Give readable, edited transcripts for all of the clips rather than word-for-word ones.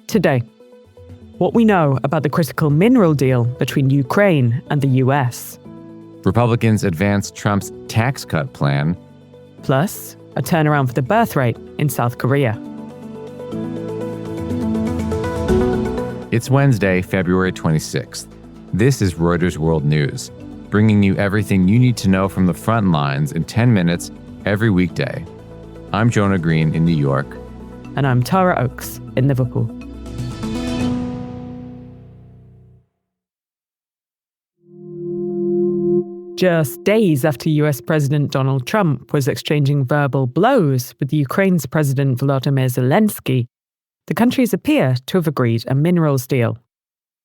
Today, what we know about the critical mineral deal between Ukraine and the US. Republicans advance Trump's tax cut plan. Plus, a turnaround for the birth rate in South Korea. It's Wednesday, February 26th. This is Reuters World News, bringing you everything you need to know from the front lines in 10 minutes every weekday. I'm Jonah Green in New York. And I'm Tara Oakes in Liverpool. Just days after US President Donald Trump was exchanging verbal blows with Ukraine's President Volodymyr Zelensky, the countries appear to have agreed a minerals deal.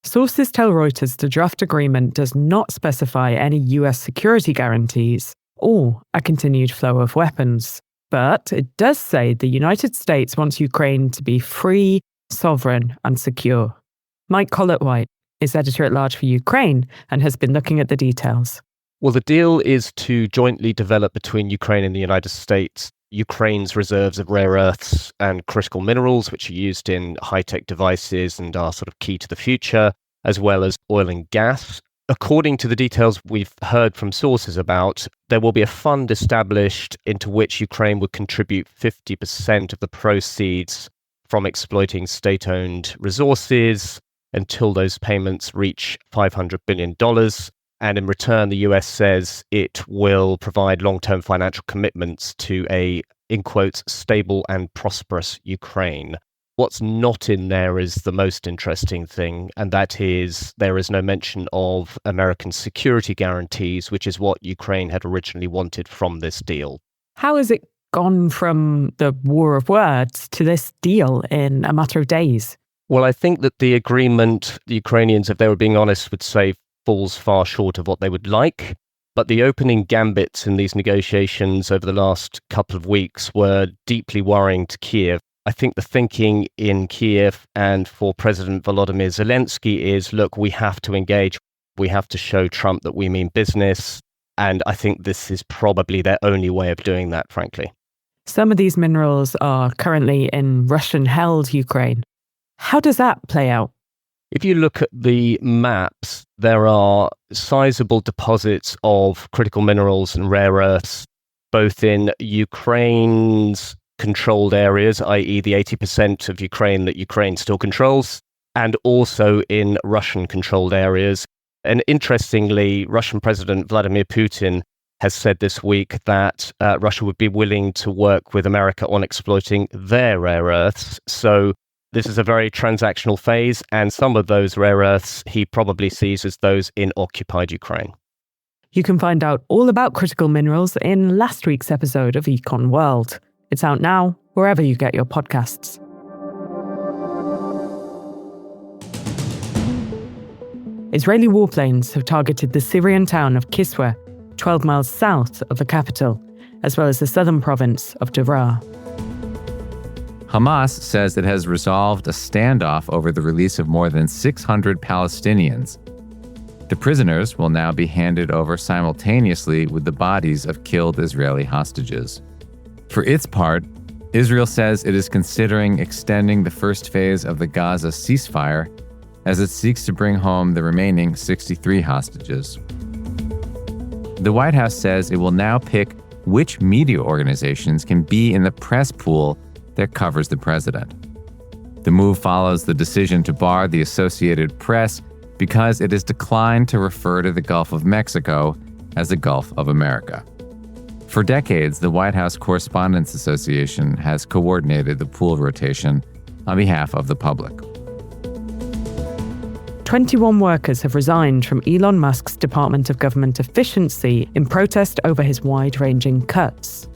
Sources tell Reuters the draft agreement does not specify any US security guarantees or a continued flow of weapons. But it does say the United States wants Ukraine to be free, sovereign, and secure. Mike Collett-White is editor-at-large for Ukraine and has been looking at the details. Well, the deal is to jointly develop between Ukraine and the United States Ukraine's reserves of rare earths and critical minerals, which are used in high-tech devices and are sort of key to the future, as well as oil and gas. According to the details we've heard from sources about, there will be a fund established into which Ukraine would contribute 50% of the proceeds from exploiting state-owned resources until those payments reach $500 billion. And in return, the US says it will provide long-term financial commitments to a, in quotes, stable and prosperous Ukraine. What's not in there is the most interesting thing, and that is there is no mention of American security guarantees, which is what Ukraine had originally wanted from this deal. How has it gone from the war of words to this deal in a matter of days? Well, I think that the agreement, the Ukrainians, if they were being honest, would say falls far short of what they would like. But the opening gambits in these negotiations over the last couple of weeks were deeply worrying to Kiev. I think the thinking in Kiev and for President Volodymyr Zelensky is, look, we have to engage. We have to show Trump that we mean business. And I think this is probably their only way of doing that, frankly. Some of these minerals are currently in Russian-held Ukraine. How does that play out? If you look at the maps, there are sizable deposits of critical minerals and rare earths, both in Ukraine's controlled areas, i.e. the 80% of Ukraine that Ukraine still controls, and also in Russian-controlled areas. And interestingly, Russian President Vladimir Putin has said this week that Russia would be willing to work with America on exploiting their rare earths. So this is a very transactional phase, and some of those rare earths he probably sees as those in occupied Ukraine. You can find out all about critical minerals in last week's episode of Econ World. It's out now, wherever you get your podcasts. Israeli warplanes have targeted the Syrian town of Kisweh, 12 miles south of the capital, as well as the southern province of Daraa. Hamas says it has resolved a standoff over the release of more than 600 Palestinians. The prisoners will now be handed over simultaneously with the bodies of killed Israeli hostages. For its part, Israel says it is considering extending the first phase of the Gaza ceasefire as it seeks to bring home the remaining 63 hostages. The White House says it will now pick which media organizations can be in the press pool that covers the president. The move follows the decision to bar the Associated Press because it has declined to refer to the Gulf of Mexico as the Gulf of America. For decades, the White House Correspondents Association has coordinated the pool rotation on behalf of the public. 21 workers have resigned from Elon Musk's Department of Government Efficiency in protest over his wide-ranging cuts.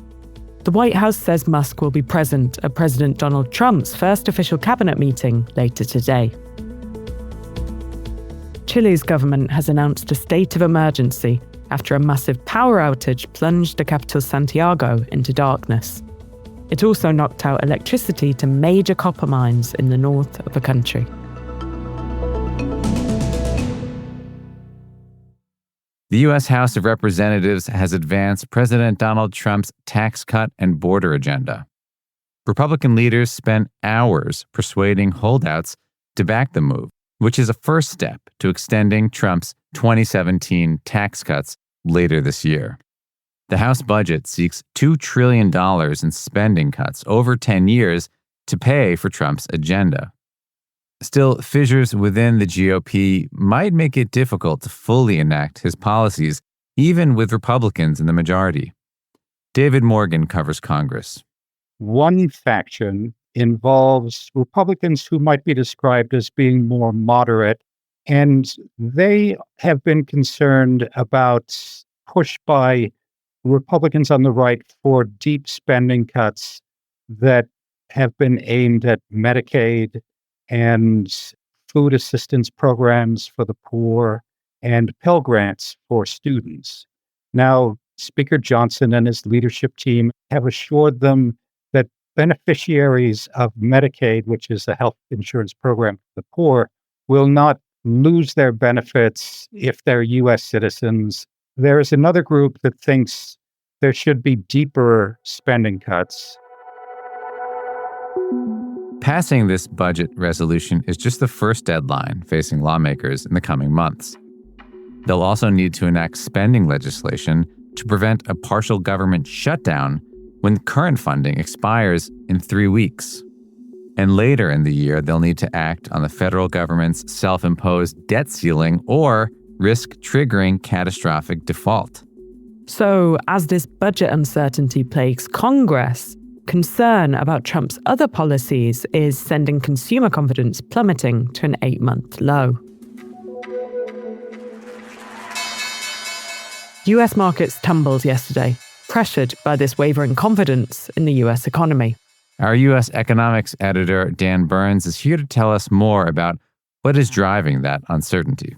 The White House says Musk will be present at President Donald Trump's first official cabinet meeting later today. Chile's government has announced a state of emergency after a massive power outage plunged the capital Santiago into darkness. It also knocked out electricity to major copper mines in the north of the country. The U.S. House of Representatives has advanced President Donald Trump's tax cut and border agenda. Republican leaders spent hours persuading holdouts to back the move, which is a first step to extending Trump's 2017 tax cuts later this year. The House budget seeks $2 trillion in spending cuts over 10 years to pay for Trump's agenda. Still, fissures within the GOP might make it difficult to fully enact his policies, even with Republicans in the majority. David Morgan covers Congress. One faction involves Republicans who might be described as being more moderate, and they have been concerned about push by Republicans on the right for deep spending cuts that have been aimed at Medicaid and food assistance programs for the poor and Pell Grants for students. Now, Speaker Johnson and his leadership team have assured them that beneficiaries of Medicaid, which is a health insurance program for the poor, will not lose their benefits if they're U.S. citizens. There is another group that thinks there should be deeper spending cuts. Passing this budget resolution is just the first deadline facing lawmakers in the coming months. They'll also need to enact spending legislation to prevent a partial government shutdown when current funding expires in 3 weeks. And later in the year, they'll need to act on the federal government's self-imposed debt ceiling or risk triggering catastrophic default. So, as this budget uncertainty plagues Congress, concern about Trump's other policies is sending consumer confidence plummeting to an 8-month low. US markets tumbled yesterday, pressured by this wavering confidence in the US economy. Our US economics editor, Dan Burns, is here to tell us more about what is driving that uncertainty.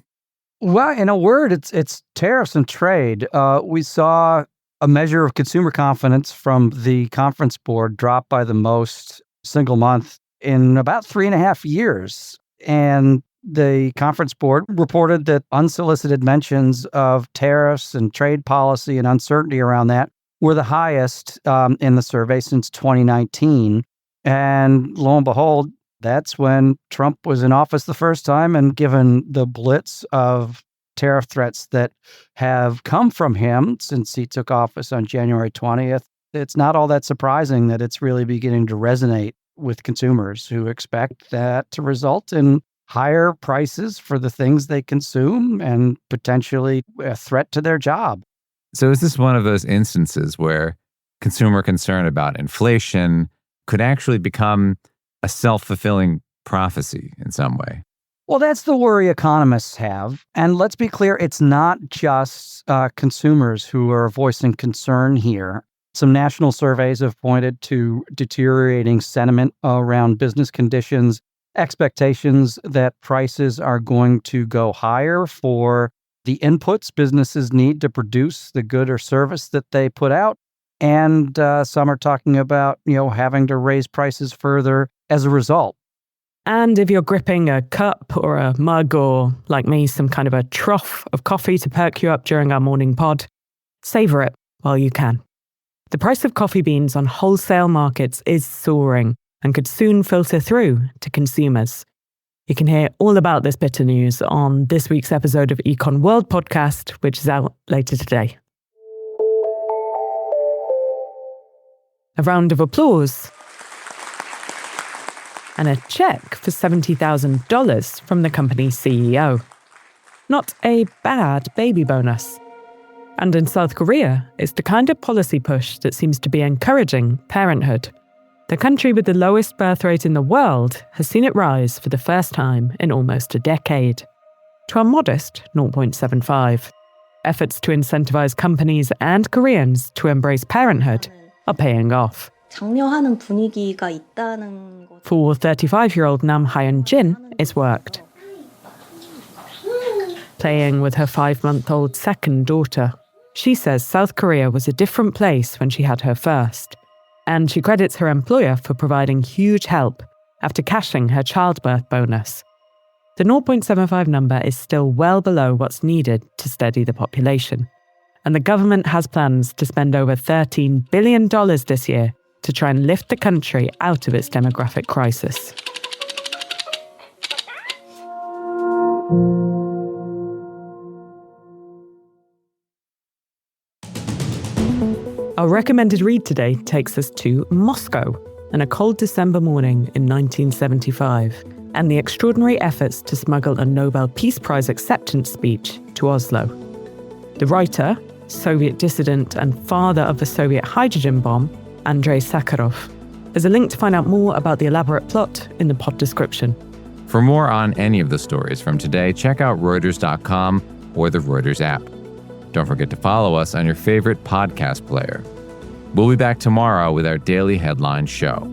Well, in a word, it's tariffs and trade. We saw a measure of consumer confidence from the conference board drop by the most single month in about 3.5 years. And the conference board reported that unsolicited mentions of tariffs and trade policy and uncertainty around that were the highest in the survey since 2019. And lo and behold, that's when Trump was in office the first time. And given the blitz of tariff threats that have come from him since he took office on January 20th, it's not all that surprising that it's really beginning to resonate with consumers who expect that to result in higher prices for the things they consume and potentially a threat to their job. So is this one of those instances where consumer concern about inflation could actually become a self-fulfilling prophecy in some way? Well, that's the worry economists have. And let's be clear, it's not just consumers who are voicing concern here. Some national surveys have pointed to deteriorating sentiment around business conditions, expectations that prices are going to go higher for the inputs businesses need to produce the good or service that they put out. And some are talking about, having to raise prices further as a result. And if you're gripping a cup or a mug or, like me, some kind of a trough of coffee to perk you up during our morning pod, savor it while you can. The price of coffee beans on wholesale markets is soaring and could soon filter through to consumers. You can hear all about this bitter news on this week's episode of Econ World podcast, which is out later today. A round of applause. And a check for $70,000 from the company's CEO. Not a bad baby bonus. And in South Korea, it's the kind of policy push that seems to be encouraging parenthood. The country with the lowest birth rate in the world has seen it rise for the first time in almost a decade, to a modest 0.75. Efforts to incentivize companies and Koreans to embrace parenthood are paying off. 장려하는 분위기가 있다는 것. For 35-year-old Nam Hyun-jin, it's worked. Playing with her 5-month-old second daughter. She says South Korea was a different place when she had her first. And she credits her employer for providing huge help after cashing her childbirth bonus. The 0.75 number is still well below what's needed to steady the population. And the government has plans to spend over $13 billion this year to try and lift the country out of its demographic crisis. Our recommended read today takes us to Moscow and a cold December morning in 1975, and the extraordinary efforts to smuggle a Nobel Peace Prize acceptance speech to Oslo. The writer, Soviet dissident and father of the Soviet hydrogen bomb, Andrei Sakharov. There's a link to find out more about the elaborate plot in the pod description. For more on any of the stories from today, check out Reuters.com or the Reuters app. Don't forget to follow us on your favorite podcast player. We'll be back tomorrow with our daily headline show.